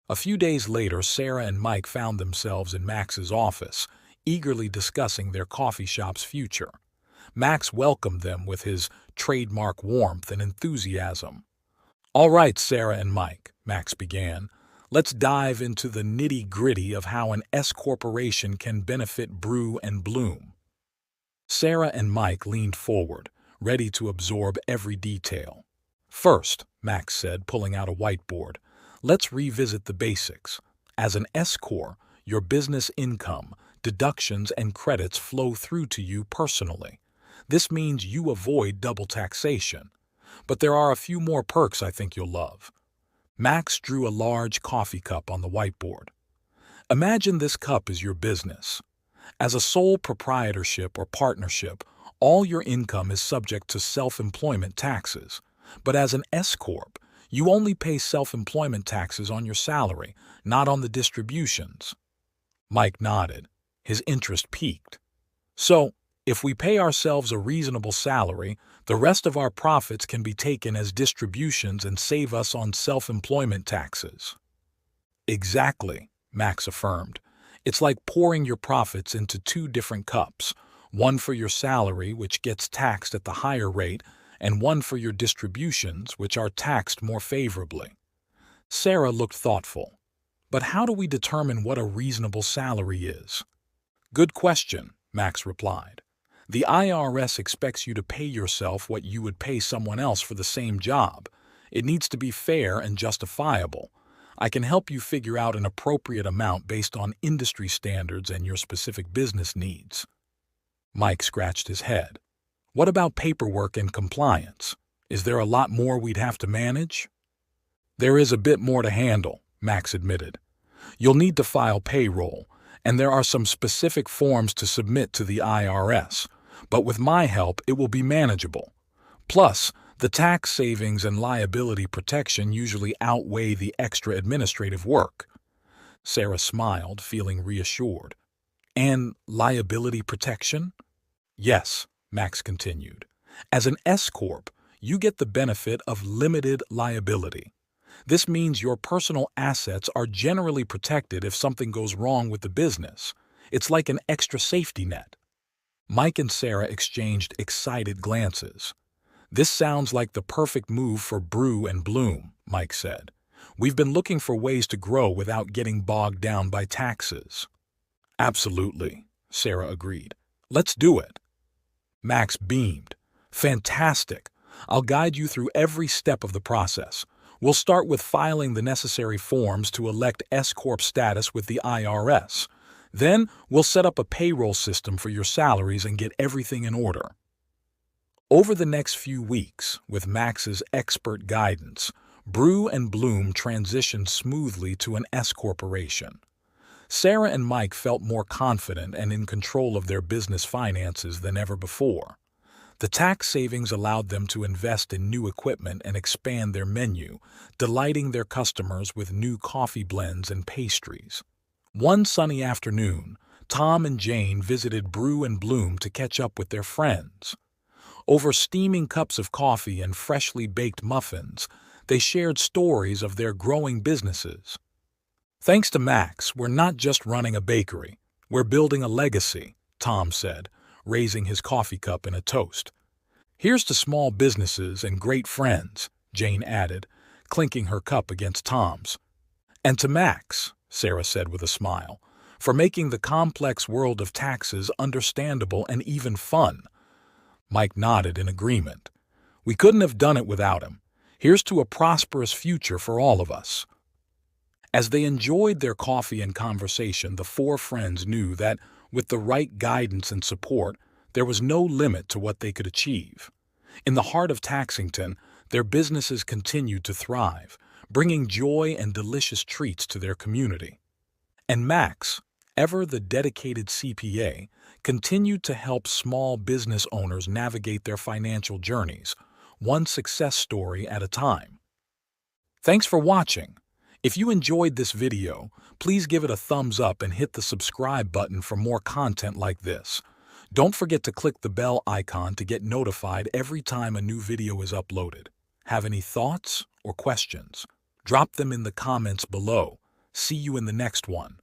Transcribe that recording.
A few days later, Sarah and Mike found themselves in Max's office, eagerly discussing their coffee shop's future. Max welcomed them with his trademark warmth and enthusiasm. "All right, Sarah and Mike," Max began, "let's dive into the nitty-gritty of how an S-corporation can benefit Brew and Bloom." Sarah and Mike leaned forward, ready to absorb every detail. "First," Max said, pulling out a whiteboard, "let's revisit the basics. As an S-Corp, your business income, deductions, and credits flow through to you personally. This means you avoid double taxation. But there are a few more perks I think you'll love." Max drew a large coffee cup on the whiteboard. "Imagine this cup is your business. As a sole proprietorship or partnership, all your income is subject to self-employment taxes. But as an S-Corp, you only pay self-employment taxes on your salary, not on the distributions." Mike nodded. His interest piqued. "So, if we pay ourselves a reasonable salary, the rest of our profits can be taken as distributions and save us on self-employment taxes." "Exactly," Max affirmed. "It's like pouring your profits into two different cups, one for your salary, which gets taxed at the higher rate, and one for your distributions, which are taxed more favorably." Sarah looked thoughtful. "But how do we determine what a reasonable salary is?" "Good question," Max replied. "The IRS expects you to pay yourself what you would pay someone else for the same job. It needs to be fair and justifiable. I can help you figure out an appropriate amount based on industry standards and your specific business needs." Mike scratched his head. "What about paperwork and compliance? Is there a lot more we'd have to manage?" "There is a bit more to handle," Max admitted. "You'll need to file payroll, and there are some specific forms to submit to the IRS. But with my help, it will be manageable. Plus, the tax savings and liability protection usually outweigh the extra administrative work." Sarah smiled, feeling reassured. "And liability protection?" "Yes," Max continued. "As an S-Corp, you get the benefit of limited liability. This means your personal assets are generally protected if something goes wrong with the business. It's like an extra safety net." Mike and Sarah exchanged excited glances. "This sounds like the perfect move for Brew and Bloom," Mike said. "We've been looking for ways to grow without getting bogged down by taxes." "Absolutely," Sarah agreed. "Let's do it." Max beamed. "Fantastic. I'll guide you through every step of the process. We'll start with filing the necessary forms to elect S-Corp status with the IRS. Then we'll set up a payroll system for your salaries and get everything in order." Over the next few weeks, with Max's expert guidance, Brew and Bloom transitioned smoothly to an S-corporation. Sarah and Mike felt more confident and in control of their business finances than ever before. The tax savings allowed them to invest in new equipment and expand their menu, delighting their customers with new coffee blends and pastries. One sunny afternoon, Tom and Jane visited Brew and Bloom to catch up with their friends. Over steaming cups of coffee and freshly baked muffins, they shared stories of their growing businesses. "Thanks to Max, we're not just running a bakery. We're building a legacy," Tom said, raising his coffee cup in a toast. "Here's to small businesses and great friends," Jane added, clinking her cup against Tom's. "And to Max," Sarah said with a smile, "for making the complex world of taxes understandable and even fun." Mike nodded in agreement. "We couldn't have done it without him. Here's to a prosperous future for all of us." As they enjoyed their coffee and conversation, the four friends knew that, with the right guidance and support, there was no limit to what they could achieve. In the heart of Taxington, their businesses continued to thrive, bringing joy and delicious treats to their community. And Max, ever the dedicated CPA, continued to help small business owners navigate their financial journeys, one success story at a time. Thanks for watching. If you enjoyed this video, please give it a thumbs up and hit the subscribe button for more content like this. Don't forget to click the bell icon to get notified every time a new video is uploaded. Have any thoughts or questions? Drop them in the comments below. See you in the next one.